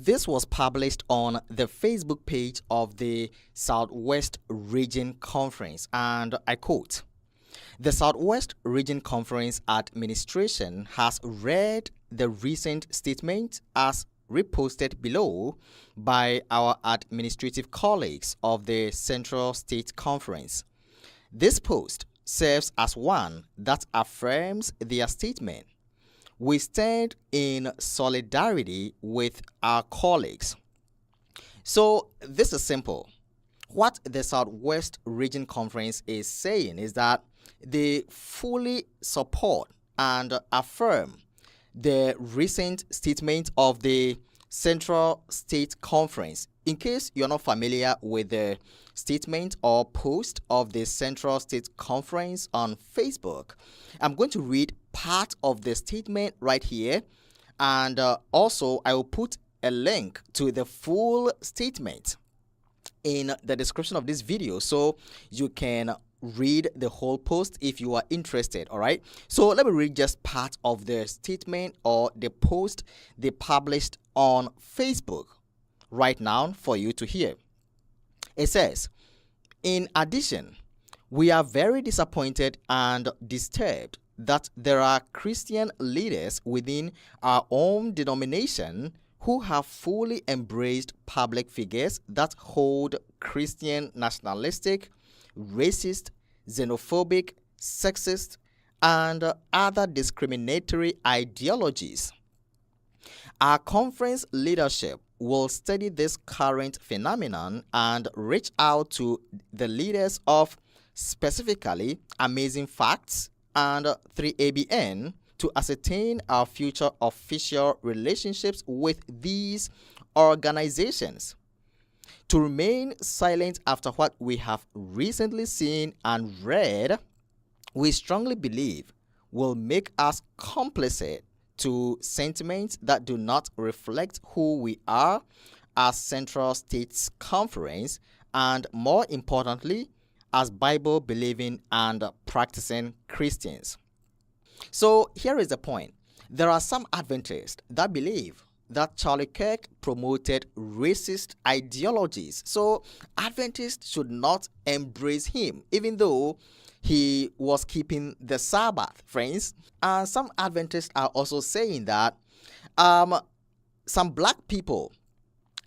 this was published on the Facebook page of the Southwest Region Conference, and I quote, "The Southwest Region Conference Administration has read the recent statement as reposted below by our administrative colleagues of the Central State Conference. This post serves as one that affirms their statement. We stand in solidarity with our colleagues." So this is simple. What the Southwest Region Conference is saying is that they fully support and affirm the recent statement of the Central State Conference. In case you're not familiar with the statement or post of the Central State Conference on Facebook, I'm going to read part of the statement right here, and also I will put a link to the full statement in the description of this video so you can read the whole post if you are interested. All right, so let me read just part of the statement or the post they published on Facebook right now for you to hear. It says, "In addition, we are very disappointed and disturbed that there are Christian leaders within our own denomination who have fully embraced public figures that hold Christian nationalistic, racist, xenophobic, sexist, and other discriminatory ideologies. Our conference leadership will study this current phenomenon and reach out to the leaders of specifically Amazing Facts and 3ABN to ascertain our future official relationships with these organizations. To remain silent after what we have recently seen and read, we strongly believe will make us complicit to sentiments that do not reflect who we are as Central States Conference, and more importantly, as Bible-believing and practicing Christians." So here is the point. There are some Adventists that believe that Charlie Kirk promoted racist ideologies. So Adventists should not embrace him, even though he was keeping the Sabbath, friends. And some Adventists are also saying that some black people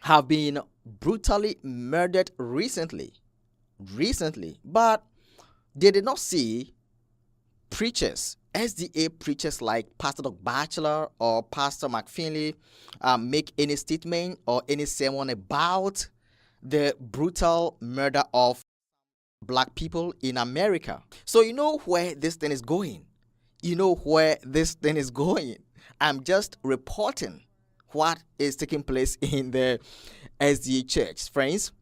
have been brutally murdered recently, but they did not see preachers, SDA preachers like Pastor Dr. Batchelor or Pastor Finley make any statement or any sermon about the brutal murder of black people in America. So you know where this thing is going. I'm just reporting what is taking place in the SDA church, friends.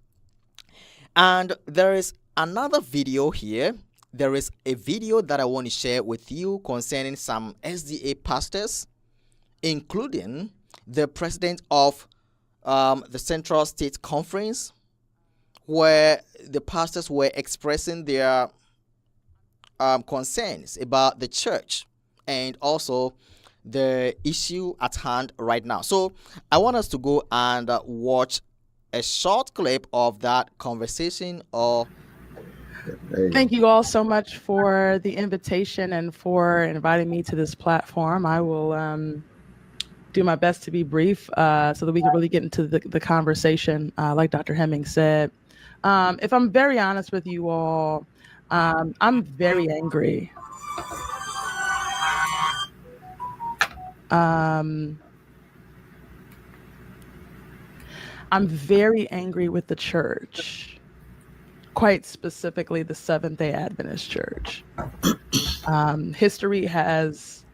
And there is another video here. There is a video that I want to share with you concerning some SDA pastors, including the president of the Central State Conference, where the pastors were expressing their concerns about the church and also the issue at hand right now. So I want us to go and watch a short clip of that conversation. Thank you all so much for the invitation and for inviting me to this platform. I will do my best to be brief so that we can really get into the conversation, like Dr. Hemming said. If I'm very honest with you all, I'm very angry. I'm very angry with the church, quite specifically the Seventh-day Adventist Church. History has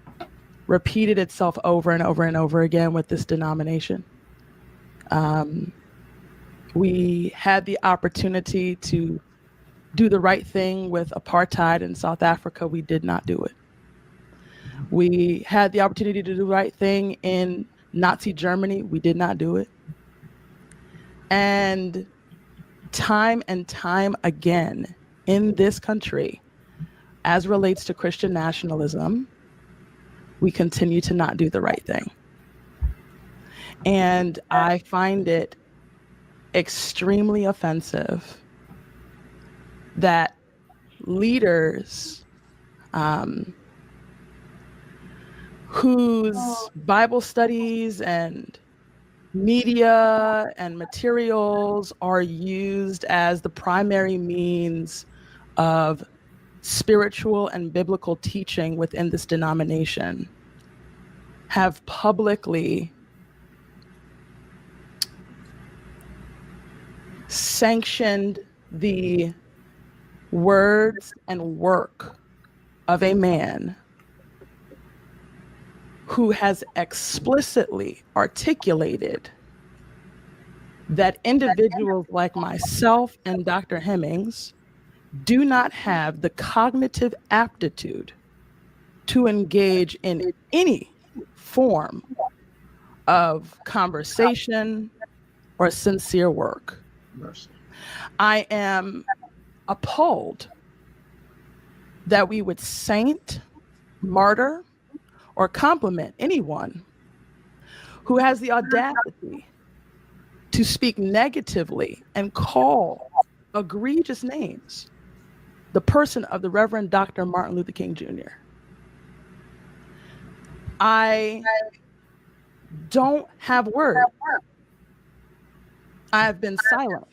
repeated itself over and over and over again with this denomination. We had the opportunity to do the right thing with apartheid in South Africa. We did not do it. We had the opportunity to do the right thing in Nazi Germany. We did not do it. And time again in this country, as relates to Christian nationalism, we continue to not do the right thing. And I find it extremely offensive that leaders whose Bible studies and media and materials are used as the primary means of spiritual and biblical teaching within this denomination have publicly sanctioned the words and work of a man who has explicitly articulated that individuals like myself and Dr. Hemmings do not have the cognitive aptitude to engage in any form of conversation or sincere work. Mercy. I am appalled that we would saint, martyr, or compliment anyone who has the audacity to speak negatively and call egregious names the person of the Reverend Dr. Martin Luther King Jr. I don't have words. I have been silent,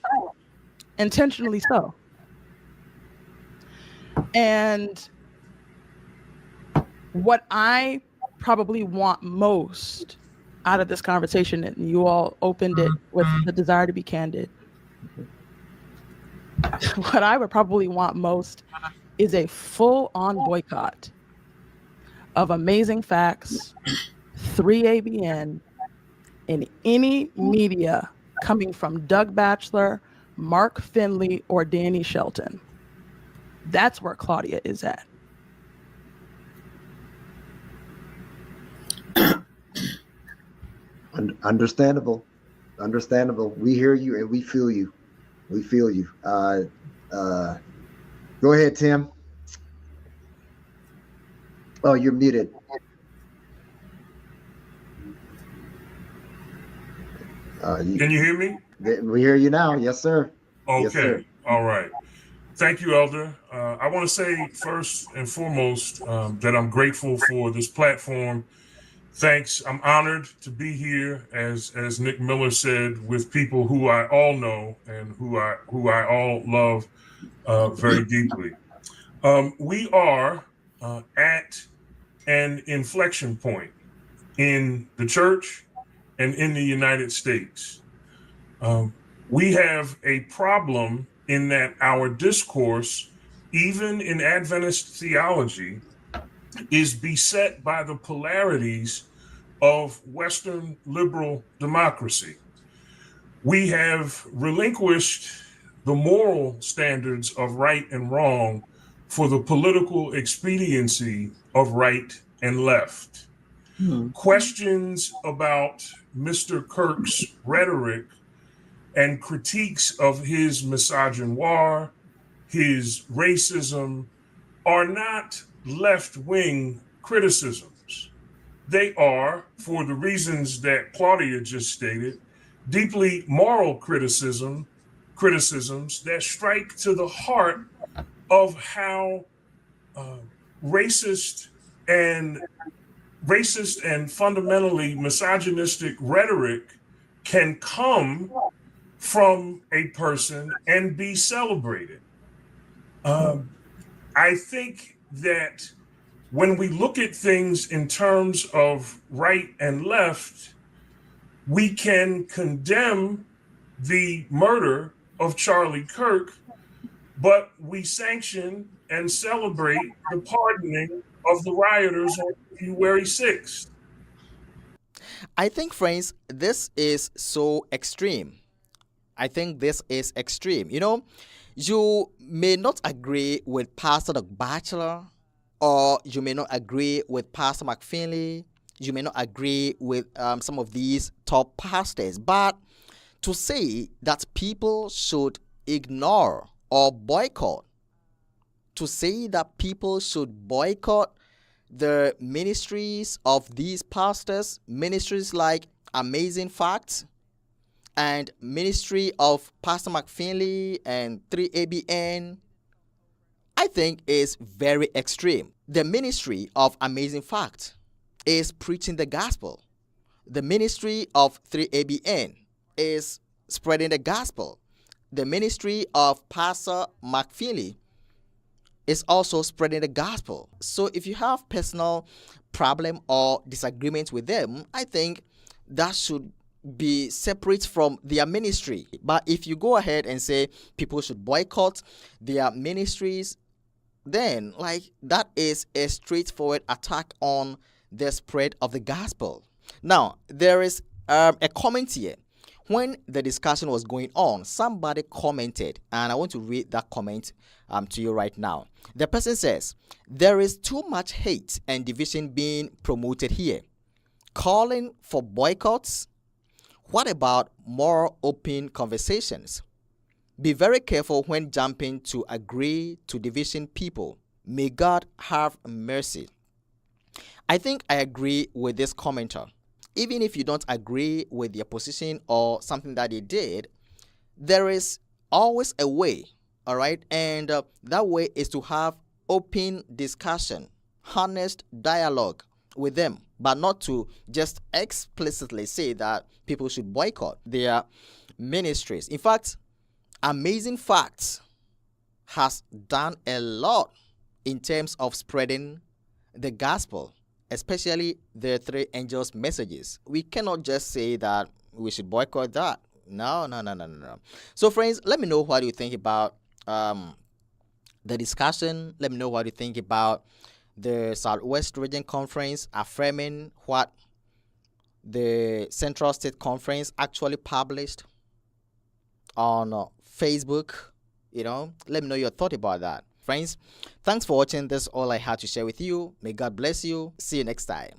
intentionally so. And what I probably want most out of this conversation, and you all opened it with the desire to be candid, what I would probably want most is a full-on boycott of Amazing Facts, 3ABN, and any media coming from Doug Batchelor, Mark Finley, or Danny Shelton. That's where Claudia is at. Understandable. We hear you and we feel you. Go ahead, Tim. Oh, you're muted. Can you hear me? We hear you now. Yes, sir. Okay. Yes, sir. All right. Thank you, Elder. I want to say first and foremost that I'm grateful for this platform. Thanks. I'm honored to be here, as Nick Miller said, with people who I all know and who I all love very deeply. We are at an inflection point in the church and in the United States. We have a problem in that our discourse, even in Adventist theology, is beset by the polarities of Western liberal democracy. We have relinquished the moral standards of right and wrong for the political expediency of right and left. Questions about Mr. Kirk's rhetoric and critiques of his misogynoir, his racism, are not left-wing criticisms. They are, for the reasons that Claudia just stated, deeply moral criticisms that strike to the heart of how racist and fundamentally misogynistic rhetoric can come from a person and be celebrated. I think that when we look at things in terms of right and left, we can condemn the murder of Charlie Kirk, but we sanction and celebrate the pardoning of the rioters on February 6th. I think, friends, this is so extreme. You know, you may not agree with Pastor Batchelor, or you may not agree with Pastor McFinley. You may not agree with some of these top pastors. But to say that people should ignore or boycott, the ministries of these pastors, ministries like Amazing Facts and Ministry of Pastor McFinley and 3ABN, I think is very extreme. The ministry of Amazing Fact is preaching the gospel. The ministry of 3ABN is spreading the gospel. The ministry of Pastor McFinley is also spreading the gospel. So if you have personal problem or disagreement with them, I think that should be separate from their ministry. But if you go ahead and say people should boycott their ministries, then that is a straightforward attack on the spread of the gospel. Now, there is a comment here. When the discussion was going on, somebody commented, and I want to read that comment to you right now. The person says, there is too much hate and division being promoted here. Calling for boycotts? What about more open conversations? Be very careful when jumping to agree to division people. May God have mercy. I think I agree with this commenter. Even if you don't agree with their position or something that they did, there is always a way, all right? And that way is to have open discussion, honest dialogue with them, but not to just explicitly say that people should boycott their ministries. In fact, Amazing Facts has done a lot in terms of spreading the gospel, especially the three angels' messages. We cannot just say that we should boycott that. No. So, friends, let me know what you think about the discussion. Let me know what you think about the Southwest Region Conference affirming what the Central State Conference actually published on Facebook. Let me know your thought about that. Friends, thanks for watching. That's all I had to share with you. May God bless you. See you next time.